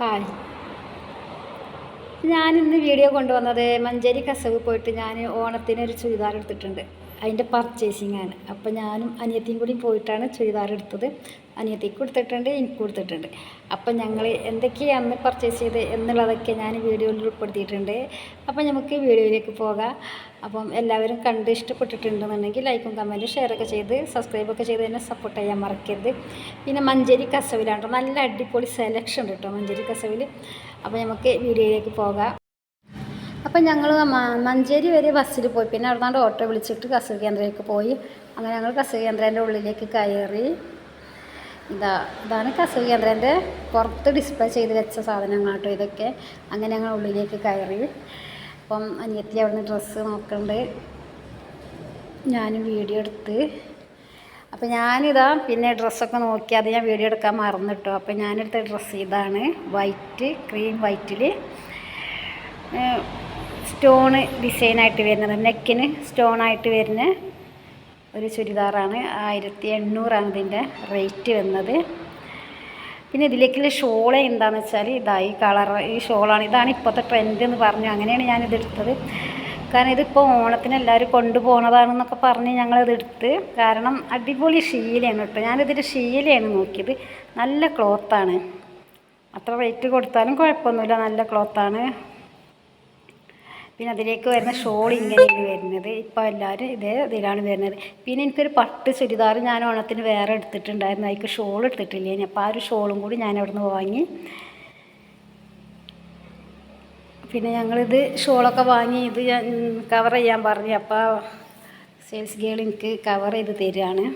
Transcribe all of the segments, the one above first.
Hi, ഞാനിന്ന് video കൊണ്ടുവന്നത് മഞ്ചേരി കസവ് പോയിട്ട് ഞാൻ ഓണത്തിനൊരു ചുരിദാർ എടുത്തിട്ടുണ്ട്. അതിൻ്റെ പർച്ചേസിങ്ങാണ്. അപ്പോൾ ഞാനും അനിയത്തിയും കൂടി പോയിട്ടാണ് ചുരിദാർ എടുത്തത്. അനിയത്തിക്ക് കൊടുത്തിട്ടുണ്ട്, എനിക്ക് കൊടുത്തിട്ടുണ്ട്. അപ്പം ഞങ്ങൾ എന്തൊക്കെയാണ് അന്ന് പർച്ചേസ് ചെയ്ത് എന്നുള്ളതൊക്കെ ഞാൻ വീഡിയോയിൽ ഉൾപ്പെടുത്തിയിട്ടുണ്ട്. അപ്പം നമുക്ക് വീഡിയോയിലേക്ക് പോകാം. അപ്പം എല്ലാവരും കണ്ട് ഇഷ്ടപ്പെട്ടിട്ടുണ്ടെന്നുണ്ടെങ്കിൽ ലൈക്കും കമൻറ്റും ഷെയറൊക്കെ ചെയ്ത് സബ്സ്ക്രൈബൊക്കെ ചെയ്ത് തന്നെ സപ്പോർട്ട് ചെയ്യാൻ മറക്കരുത്. പിന്നെ മഞ്ചേരി കസവിലാണ് നല്ല അടിപൊളി സെലക്ഷൻ ഉണ്ട് കേട്ടോ മഞ്ചേരി കസവിൽ. അപ്പോൾ നമുക്ക് വീഡിയോയിലേക്ക് പോകാം. അപ്പം ഞങ്ങൾ മഞ്ചേരി വരെ ബസ്സിൽ പോയി, പിന്നെ അവിടുന്ന് ഓട്ടോ വിളിച്ചിട്ട് കസവ് കേന്ദ്രയിലേക്ക് പോയി. അങ്ങനെ ഞങ്ങൾ കസവ് കേന്ദ്രേൻ്റെ ഉള്ളിലേക്ക് കയറി. ഇതാണ് കസവ് കേന്ദ്രേൻ്റെ പുറത്ത് ഡിസ്പ്ലേ ചെയ്ത് വെച്ച സാധനങ്ങളാട്ടോ ഇതൊക്കെ. അങ്ങനെ ഞങ്ങൾ ഉള്ളിലേക്ക് കയറി. അപ്പം അനിയത്തി അവിടുന്ന് ഡ്രസ്സ് നോക്കുന്നുണ്ട്, ഞാനും വീഡിയോ എടുത്ത്. അപ്പോൾ പിന്നെ ഡ്രസ്സൊക്കെ നോക്കി, അത് ഞാൻ വീഡിയോ എടുക്കാൻ മറന്നിട്ടോ. അപ്പോൾ ഞാനെടുത്ത ഡ്രസ്സ് ഇതാണ്, വൈറ്റ് ക്രീം വൈറ്റിൽ സ്റ്റോണ് ഡിസൈനായിട്ട് വരുന്നത്, നെക്കിന് സ്റ്റോണായിട്ട് വരുന്ന ഒരു ചുരിദാറാണ്. 1800 ഇതിൻ്റെ റേറ്റ് വന്നത്. പിന്നെ ഇതിലേക്കുള്ള ഷോള് എന്താണെന്ന് വെച്ചാൽ ഈ കളർ ഈ ഷോളാണ്. ഇതാണ് ഇപ്പോഴത്തെ ട്രെൻഡ് എന്ന് പറഞ്ഞു, അങ്ങനെയാണ് ഞാനിതെടുത്തത്. കാരണം ഇതിപ്പോൾ ഓണത്തിന് എല്ലാവരും കൊണ്ടുപോകുന്നതാണെന്നൊക്കെ പറഞ്ഞ് ഞങ്ങളിതെടുത്ത്. കാരണം അടിപൊളി ഷീലയാണ് കേട്ടോ. ഞാനിതിൻ്റെ ഷീലയാണ് നോക്കിയത്. നല്ല ക്ലോത്താണ്, അത്ര റേറ്റ് കൊടുത്താലും കുഴപ്പമൊന്നുമില്ല, നല്ല ക്ലോത്താണ്. പിന്നെ അതിലേക്ക് വരുന്ന ഷോൾ ഇങ്ങനെയാണ് വരുന്നത്. ഇപ്പോൾ എല്ലാവരും ഇതിലാണ് വരുന്നത്. പിന്നെ എനിക്കൊരു പട്ട് ചുരിദാർ ഞാൻ ഓണത്തിന് വേറെ എടുത്തിട്ടുണ്ടായിരുന്നു, അതിലേക്ക് ഷോൾ എടുത്തിട്ടില്ലേ. അപ്പോൾ ആ ഒരു ഷോളും കൂടി ഞാൻ അവിടെ നിന്ന് വാങ്ങി. പിന്നെ ഞങ്ങളിത് ഷോളൊക്കെ വാങ്ങി ഇത് കവർ ചെയ്യാൻ പറഞ്ഞു. അപ്പോൾ സെയിൽസ് ഗേൾ എനിക്ക് കവർ ചെയ്ത് തരികയാണ്.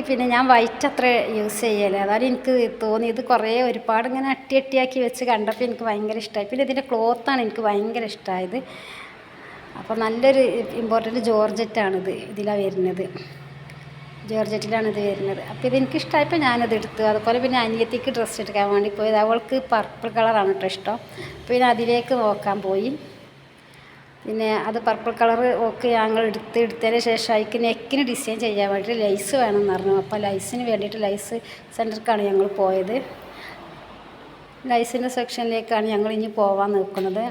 പിന്നെ ഞാൻ വൈറ്റ് അത്ര യൂസ് ചെയ്യല്ലേ, അതായത് എനിക്ക് തോന്നിയത് ഒരുപാട് ഇങ്ങനെ അട്ടിയാക്കി വെച്ച് കണ്ടപ്പോൾ എനിക്ക് ഭയങ്കര ഇഷ്ടമായി. പിന്നെ ഇതിൻ്റെ ക്ലോത്താണ് എനിക്ക് ഭയങ്കര ഇഷ്ടമായത്. അപ്പോൾ നല്ലൊരു ഇമ്പോർട്ടൻ്റ് ജോർജറ്റാണിത്, ഇതിലാണ് വരുന്നത്, ജോർജറ്റിലാണ് ഇത് വരുന്നത്. അപ്പോൾ ഇതെനിക്ക് ഇഷ്ടമായപ്പോൾ ഞാനത് എടുത്തു. അതുപോലെ പിന്നെ അനിയത്തിക്ക് ഡ്രസ്സ് എടുക്കാൻ വേണ്ടി പോയത്, അവൾക്ക് പർപ്പിൾ കളറാണ് കേട്ടോ ഇഷ്ടം. പിന്നെ അതിലേക്ക് നോക്കാൻ പോയി. പിന്നെ അത് പർപ്പിൾ കളർ ഒക്കെ ഞങ്ങൾ എടുത്തതിന് ശേഷം അതിക്ക് നെക്കിന് ഡിസൈൻ ചെയ്യാൻ വേണ്ടിയിട്ട് ലൈസ് വേണമെന്ന് പറഞ്ഞു. അപ്പോൾ ലൈസിന് വേണ്ടിയിട്ട് ലൈസ് സെൻറ്ററിലേക്കാണ് ഞങ്ങൾ പോയത്. ലൈസിൻ്റെ സെക്ഷനിലേക്കാണ് ഞങ്ങൾ ഇനി പോകാൻ നിൽക്കുന്നത്.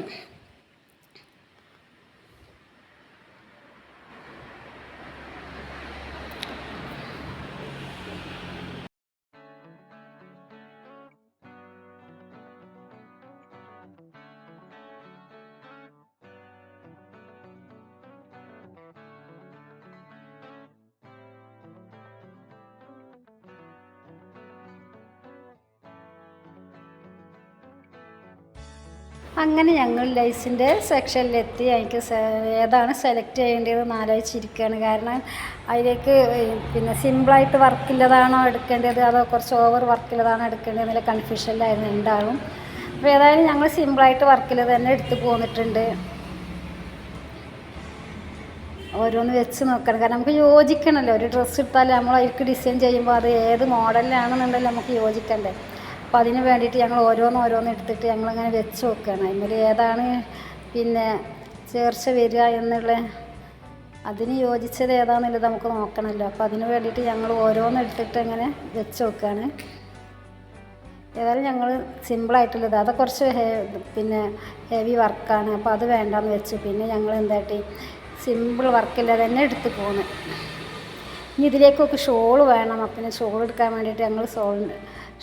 അങ്ങനെ ഞങ്ങൾ ലൈസിൻ്റെ സെക്ഷനിലെത്തി. എനിക്ക് ഏതാണ് സെലക്ട് ചെയ്യേണ്ടതെന്ന് ആലോചിച്ചിരിക്കുകയാണ്. കാരണം അതിലേക്ക് പിന്നെ സിമ്പിളായിട്ട് വർക്കില്ലതാണോ എടുക്കേണ്ടത്, അതോ കുറച്ച് ഓവർ വർക്കില്ലതാണോ എടുക്കേണ്ടത് എന്നുള്ള കൺഫ്യൂഷനിലായിരുന്നു ഉണ്ടാകും. അപ്പോൾ ഏതായാലും ഞങ്ങൾ സിമ്പിളായിട്ട് വർക്കിൽ തന്നെ എടുത്ത് പോന്നിട്ടുണ്ട്. ഓരോന്ന് വെച്ച് നോക്കണം, കാരണം നമുക്ക് യോജിക്കണമല്ലോ. ഒരു ഡ്രസ്സ് എടുത്താൽ നമ്മൾ അതിലേക്ക് ഡിസൈൻ ചെയ്യുമ്പോൾ അത് ഏത് മോഡലിലാണെന്നുണ്ടെങ്കിൽ നമുക്ക് യോജിക്കണ്ടേ. അപ്പോൾ അതിന് വേണ്ടിയിട്ട് ഞങ്ങൾ ഓരോന്ന് എടുത്തിട്ട് ഞങ്ങളിങ്ങനെ വെച്ച് നോക്കുകയാണ്. അതിൽ ഏതാണ് പിന്നെ ചേർച്ച വരിക എന്നുള്ള, അതിന് യോജിച്ചത് ഏതാണെന്നുള്ളത് നമുക്ക് നോക്കണമല്ലോ. അപ്പോൾ അതിന് വേണ്ടിയിട്ട് ഞങ്ങൾ ഓരോന്ന് എടുത്തിട്ട് അങ്ങനെ വെച്ച് നോക്കുകയാണ്. ഏതായാലും ഞങ്ങൾ സിമ്പിളായിട്ടുള്ളത്, അത് കുറച്ച് പിന്നെ ഹെവി വർക്കാണ്, അപ്പോൾ അത് വേണ്ടാന്ന് വെച്ചു. പിന്നെ ഞങ്ങൾ എന്തായിട്ട് സിമ്പിൾ വർക്കില്ലാതെ തന്നെ എടുത്ത് പോകുന്നു. ഇനി ഇതിലേക്കൊക്കെ ഷോൾ വേണം. പിന്നെ ഷോൾ എടുക്കാൻ വേണ്ടിയിട്ട് ഞങ്ങൾ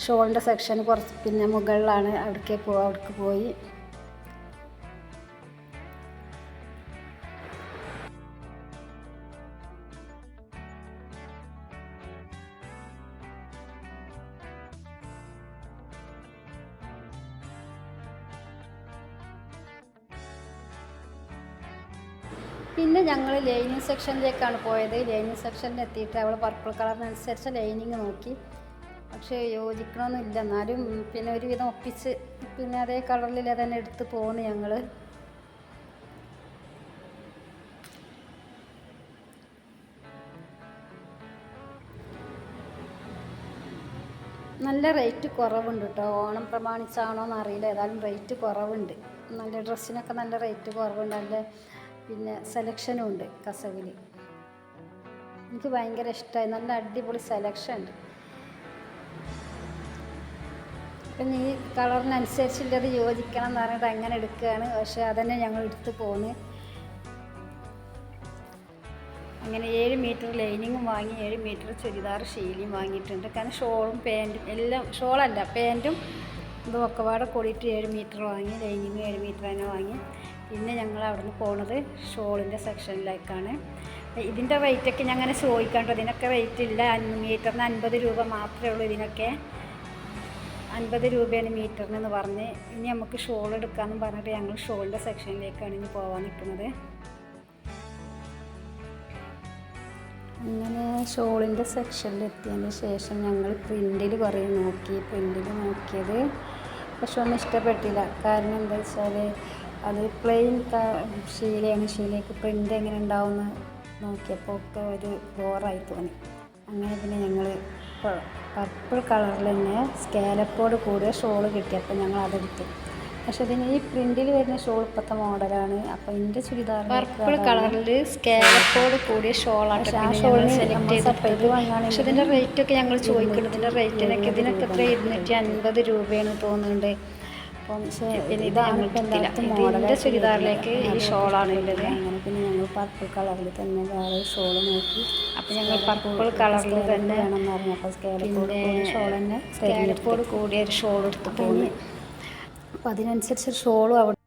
ഷോളിൻ്റെ സെക്ഷൻ കുറച്ച് പിന്നെ മുകളിലാണ്, അവിടേക്ക് പോയി. പിന്നെ ഞങ്ങൾ ലൈനിങ് സെക്ഷനിലേക്കാണ് പോയത്. ലൈനിങ് സെക്ഷനിൽ എത്തിയിട്ട് അവൾ പർപ്പിൾ കളറിനനുസരിച്ച് ലൈനിങ് നോക്കി, പക്ഷേ യോജിക്കണമെന്നില്ല. എന്നാലും പിന്നെ ഒരുവിധം ഒപ്പിച്ച് പിന്നെ അതേ കളറിൽ തന്നെ എടുത്ത് പോന്ന് ഞങ്ങൾ. നല്ല റേറ്റ് കുറവുണ്ട് കേട്ടോ. ഓണം പ്രമാണിച്ചാണോ എന്നറിയില്ല, ഏതായാലും റേറ്റ് കുറവുണ്ട്. നല്ല ഡ്രസ്സിനൊക്കെ നല്ല റേറ്റ് കുറവുണ്ട്. നല്ല പിന്നെ സെലക്ഷനും ഉണ്ട് കസവിൽ. എനിക്ക് ഭയങ്കര ഇഷ്ടമായി, നല്ല അടിപൊളി സെലക്ഷൻ ഉണ്ട്. അപ്പം ഈ കളറിനനുസരിച്ചുള്ളത് യോജിക്കണം എന്ന് പറഞ്ഞിട്ട് അങ്ങനെ എടുക്കുകയാണ്. പക്ഷേ അതന്നെ ഞങ്ങൾ എടുത്ത് പോന്ന്. അങ്ങനെ 7 മീറ്റർ ലൈനിങ്ങും വാങ്ങി, 7 മീറ്റർ ചുരിദാർ ശീലയും വാങ്ങിയിട്ടുണ്ട്. കാരണം ഷോളും പാൻറ്റും എല്ലാം, ഷോളല്ല പാൻറ്റും ഇതും ഒക്കെ പാടെ കൂടിയിട്ട് 7 മീറ്റർ വാങ്ങി, ലൈനിങ് 7 മീറ്റർ തന്നെ വാങ്ങി. പിന്നെ ഞങ്ങൾ അവിടെ നിന്ന് പോകുന്നത് ഷോളിൻ്റെ സെക്ഷനിലേക്കാണ്. ഇതിൻ്റെ റേറ്റൊക്കെ ഞാൻ അങ്ങനെ ചോദിക്കാണ്ട്, ഇതിനൊക്കെ റേറ്റ് ഇല്ല. മീറ്ററിന് 50 രൂപ മാത്രമേ ഉള്ളൂ. ഇതിനൊക്കെ 50 രൂപയാണ് മീറ്ററിനെന്ന് പറഞ്ഞ്. ഇനി നമുക്ക് ഷോൾ എടുക്കാമെന്ന് പറഞ്ഞിട്ട് ഞങ്ങൾ ഷോളിൻ്റെ സെക്ഷനിലേക്കാണ് ഇനി പോകാൻ നിൽക്കുന്നത്. അങ്ങനെ ഷോളിൻ്റെ സെക്ഷനിലെത്തിയതിന് ശേഷം ഞങ്ങൾ പ്രിൻറ്റിൽ കുറേ നോക്കി. പ്രിൻറ്റിൽ നോക്കിയത് പക്ഷെ ഒന്നും ഇഷ്ടപ്പെട്ടില്ല. കാരണം എന്താ വെച്ചാൽ അത് പ്ലെയിൻ ശീലയാണ്. ശീലയ്ക്ക് പ്രിൻ്റ് എങ്ങനെ ഉണ്ടാവുമെന്ന് നോക്കിയപ്പോൾ ഒക്കെ ഒരു ബോറായി തോന്നി. അങ്ങനെ പിന്നെ ഞങ്ങൾ പർപ്പിൾ കളറിൽ തന്നെ സ്കാലപ്പോട് കൂടിയ ഷോൾ കിട്ടിയപ്പോൾ ഞങ്ങൾ അതെടുത്തു. പക്ഷെ ഇതിന് ഈ പ്രിന്റിൽ വരുന്ന ഷോൾ ഇപ്പോഴത്തെ മോഡലാണ്. അപ്പോൾ എൻ്റെ ചുരിദാർ പർപ്പിൾ കളറിൽ സ്കാലപ്പോട് കൂടിയ ഷോളാണ് സെലക്ട് ചെയ്തത്. പക്ഷെ ഇതിൻ്റെ റേറ്റൊക്കെ ഞങ്ങൾ ചോദിക്കുന്നത്, ഇതിൻ്റെ റേറ്റിനൊക്കെ ഇതിനൊക്കെ എത്ര 250 രൂപയാണ് തോന്നുന്നുണ്ട്. അപ്പം പിന്നെ ഇത് ഞങ്ങൾക്ക് മോഡലിൻ്റെ ചുരിദാറിലേക്ക് ഈ ഷോളാണ് ഉള്ളത്. അങ്ങനെ പിന്നെ ഞങ്ങൾ പർപ്പിൾ കളറിൽ തന്നെ വേറെ ഷോൾ നോക്കി. അപ്പോൾ ഞങ്ങൾ പർപ്പിൾ കളറിൽ തന്നെ വേണമെന്ന് പറഞ്ഞു. അപ്പോൾ സ്കാലപ്പോട് ഷോൾ തന്നെ സ്കാലപ്പോട് കൂടിയ ഒരു ഷോൾ എടുത്ത് പോയി. അപ്പോൾ അതിനനുസരിച്ച് ഷോളും അവിടെ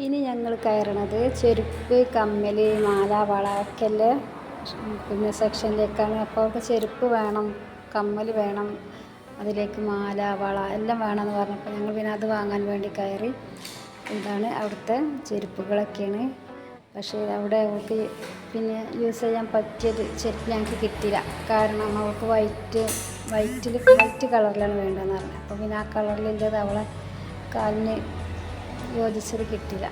ഇനി ഞങ്ങൾ കയറണത് ചെരുപ്പ്, കമ്മൽ, മാല, വള ഒക്കെ ഉള്ള പിന്നെ സെക്ഷനിലേക്കാണ്. അപ്പോൾ അവർക്ക് ചെരുപ്പ് വേണം, കമ്മൽ വേണം, അതിലേക്ക് മാല, വള എല്ലാം വേണമെന്ന് പറഞ്ഞപ്പോൾ ഞങ്ങൾ പിന്നെ അത് വാങ്ങാൻ വേണ്ടി കയറി. ഇതാണ് അവിടുത്തെ ചെരുപ്പുകളൊക്കെയാണ്. പക്ഷേ അവിടെ അവൾക്ക് പിന്നെ യൂസ് ചെയ്യാൻ പറ്റിയത് ചെരുപ്പ് ഞങ്ങൾക്ക് കിട്ടിയില്ല. കാരണം അവൾക്ക് വൈറ്റ് കളറിലാണ് വേണ്ടതെന്ന് പറഞ്ഞു. അപ്പോൾ പിന്നെ ആ കളറിലുള്ളത് അവളെ കാലിന് യോജിച്ചത് കിട്ടില്ല.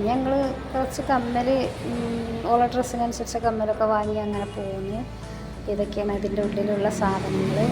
ഞങ്ങൾ കുറച്ച് കമ്മൽ ഓള ഡ്രസ്സിനനുസരിച്ച കമ്മലൊക്കെ വാങ്ങി അങ്ങനെ പോകുന്നു. ഇതൊക്കെയാണ് ഇതിൻ്റെ ഉള്ളിലുള്ള സാധനങ്ങൾ.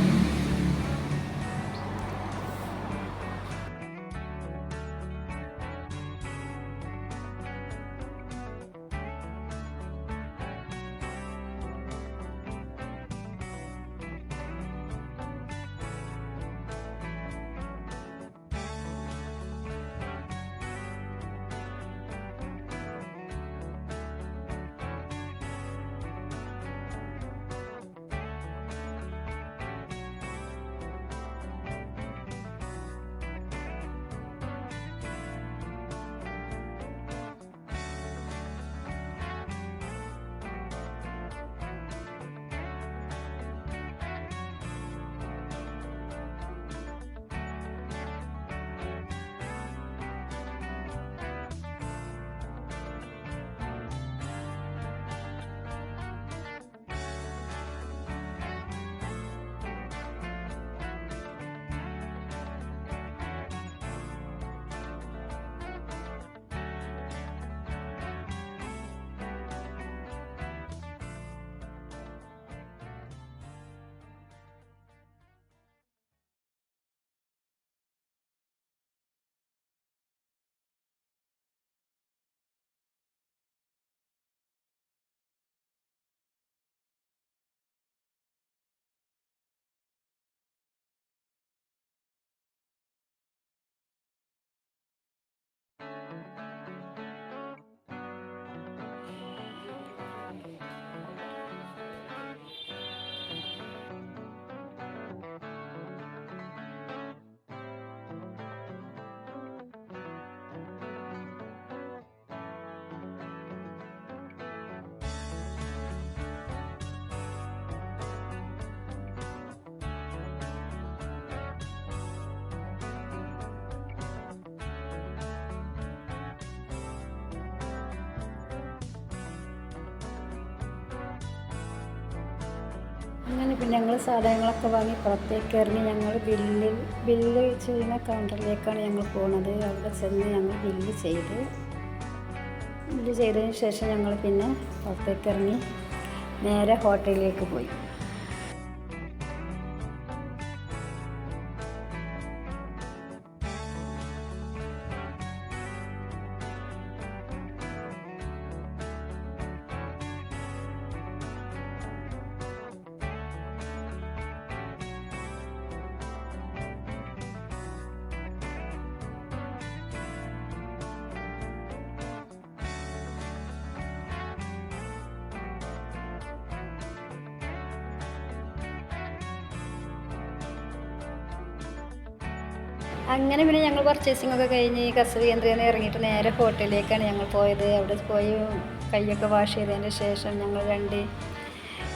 അങ്ങനെ പിന്നെ ഞങ്ങൾ സാധനങ്ങളൊക്കെ വാങ്ങി പുറത്തേക്ക് ഇറങ്ങി ഞങ്ങൾ ബില്ല് ചെയ്യുന്ന കൗണ്ടറിലേക്കാണ് ഞങ്ങൾ പോകുന്നത്. അവിടെ ചെന്ന് ഞങ്ങൾ ബില്ല് ചെയ്തതിന് ശേഷം ഞങ്ങൾ പിന്നെ പുറത്തേക്ക് ഇറങ്ങി നേരെ ഹോട്ടലിലേക്ക് പോയി. അങ്ങനെ പിന്നെ ഞങ്ങൾ പർച്ചേസിംഗ് ഒക്കെ കഴിഞ്ഞ് കസ്റ്റഡി കേന്ദ്രത്തിൽ നിന്ന് ഇറങ്ങിയിട്ട് നേരെ ഹോട്ടലിലേക്കാണ് ഞങ്ങൾ പോയത്. അവിടെ പോയി കൈയൊക്കെ വാഷ് ചെയ്തതിന് ശേഷം ഞങ്ങൾ 2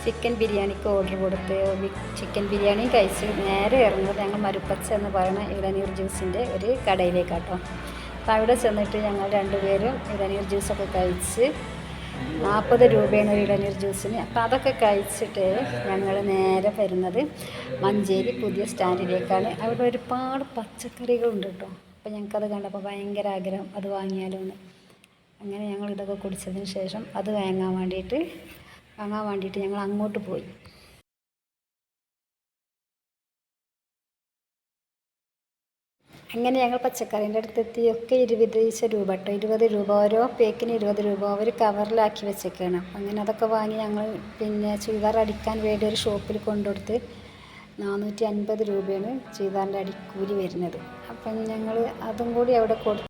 ചിക്കൻ ബിരിയാണിക്ക് ഓർഡർ കൊടുത്ത് ചിക്കൻ ബിരിയാണിയും കഴിച്ച് നേരെ ഇറങ്ങുന്നത് ഞങ്ങൾ മരുപ്പച്ച എന്ന് പറയുന്ന ഇളനീർ ജ്യൂസിൻ്റെ ഒരു കടയിലേക്കാട്ടോ. അപ്പോൾ അവിടെ ചെന്നിട്ട് ഞങ്ങൾ 2 പേരും ഇളനീർ ജ്യൂസൊക്കെ കഴിച്ച് 40 രൂപയാണ് ഒരു ഇളനീർ ജ്യൂസിന്. അപ്പോൾ അതൊക്കെ കഴിച്ചിട്ട് ഞങ്ങൾ നേരെ വരുന്നത് മഞ്ചേരി പുതിയ സ്റ്റാൻഡിലേക്കാണ്. അവിടെ ഒരുപാട് പച്ചക്കറികളുണ്ട് കേട്ടോ. അപ്പോൾ ഞങ്ങൾക്കത് കണ്ടപ്പോൾ ഭയങ്കര ആഗ്രഹം അത് വാങ്ങിയാലോ എന്ന്. അങ്ങനെ ഞങ്ങൾ ഇതൊക്കെ കുടിച്ചതിന് ശേഷം അത് വാങ്ങാൻ വേണ്ടിയിട്ട് ഞങ്ങൾ അങ്ങോട്ട് പോയി. അങ്ങനെ ഞങ്ങൾ പച്ചക്കറീൻ്റെ അടുത്തെത്തി. ഒക്കെ 20 രൂപ കേട്ടോ, 20 രൂപ ഓരോ പേക്കിന് 20 രൂപ ഒരു കവറിലാക്കി വെച്ചേക്കാണ്. അങ്ങനെ അതൊക്കെ വാങ്ങി ഞങ്ങൾ പിന്നെ ചുരിദാർ അടിക്കാൻ വേണ്ടി ഒരു ഷോപ്പിൽ കൊണ്ടുകൊടുത്ത് 450 രൂപയാണ് ചുരിദാറിൻ്റെ അടിക്കൂലി വരുന്നത്. അപ്പം ഞങ്ങൾ അതും കൂടി അവിടെ കൊടുത്ത്